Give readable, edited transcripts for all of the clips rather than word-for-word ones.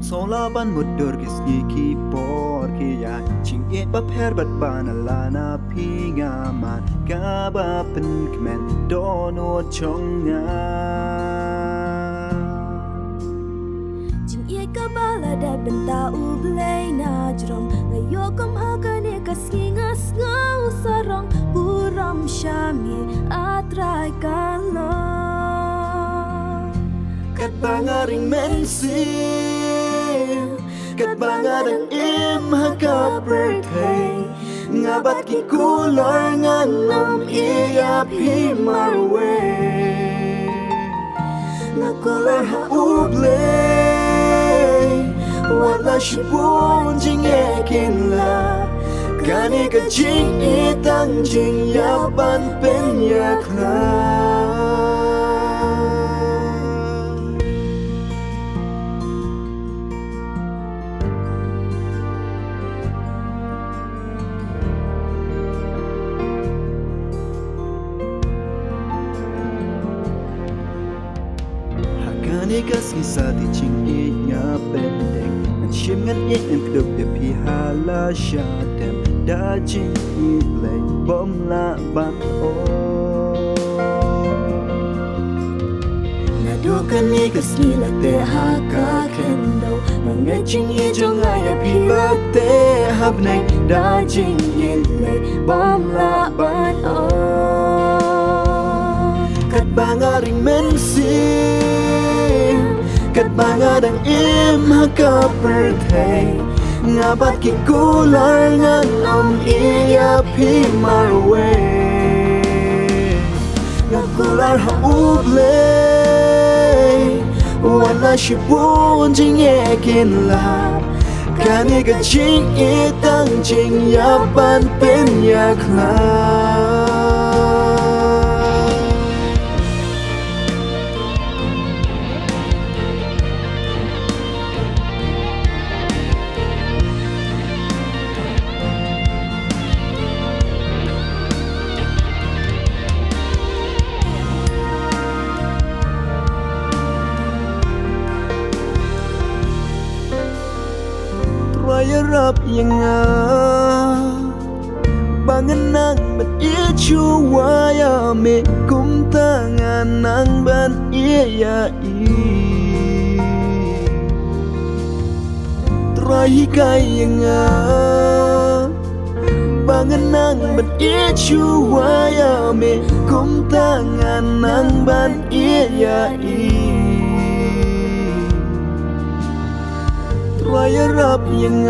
Sola ban mudur kisni ki por ki ya ching e ba pher bat ban la na phi nga man ka ba pen kmen do no chong nga ching e ka ba la da ben ta u blai na jrong la yo kam ha ka ne ka ngas ngau sarong buram shami atrai kan lo kat bangaring mensil kat bangarang im ha ka birthday ngabat ki kulor nganam iya phi marwe ngakolar ha ublay wala shibon jing ekin la kani ka jing itang jing yaban pen yakla Kani kasi sa ti ching it nga pendek Ngan shim ngan it em kdub de pi hala sha dem Da ching it play bom la bat o Nado kani kasi la te ha ka kendo Mga ching it jong ay pi la te hab nang Da ching it play bom la bat o Kat bangaring mensil kat bangadang im ha ka birthday ngabat ki kular ngan om iya phi marwe ngakular ha ublay wala shibun jing ekin la kani ka jing itang jing yapan pen yakla Raya rap yang bangenang bet ichu waya me kum tangan nang ban iya i Raya kai yang bangenang bet ichu waya me kum tangan nang ban iya i Raya rap yang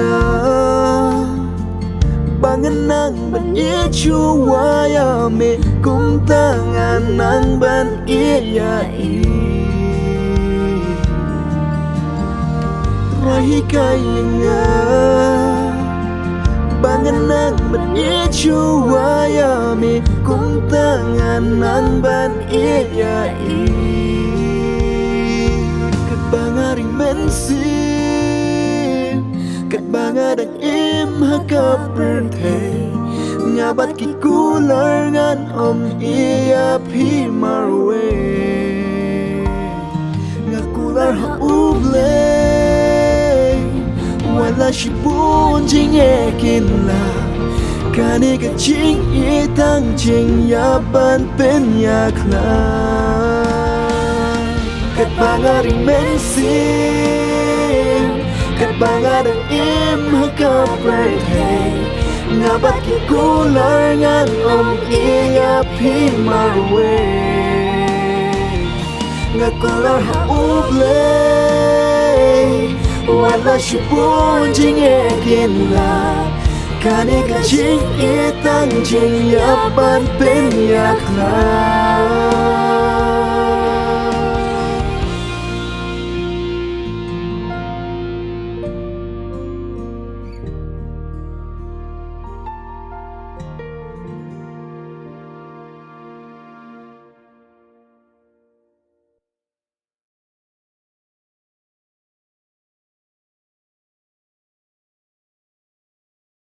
bangenang ban ichu waya me kum tangan nang ban iya i Raya kai yang bangenang ban ichu waya me kum tangan nang ban iya i kat bangaring mensil kat bangadang im ha ka birthday ngabat ki kular ngan om iya phi marwe ngakular ha ublay wala shibun jing ekin la kani ka jing itang jing yaban pen yakla kat bangaring mensil kat bangadang im ha ka birthday ngabat ki kular ngan om iya phi marwe ngakular ha ublay wala shibun jing ekin la kani ka jing itang jing yaban pen yakla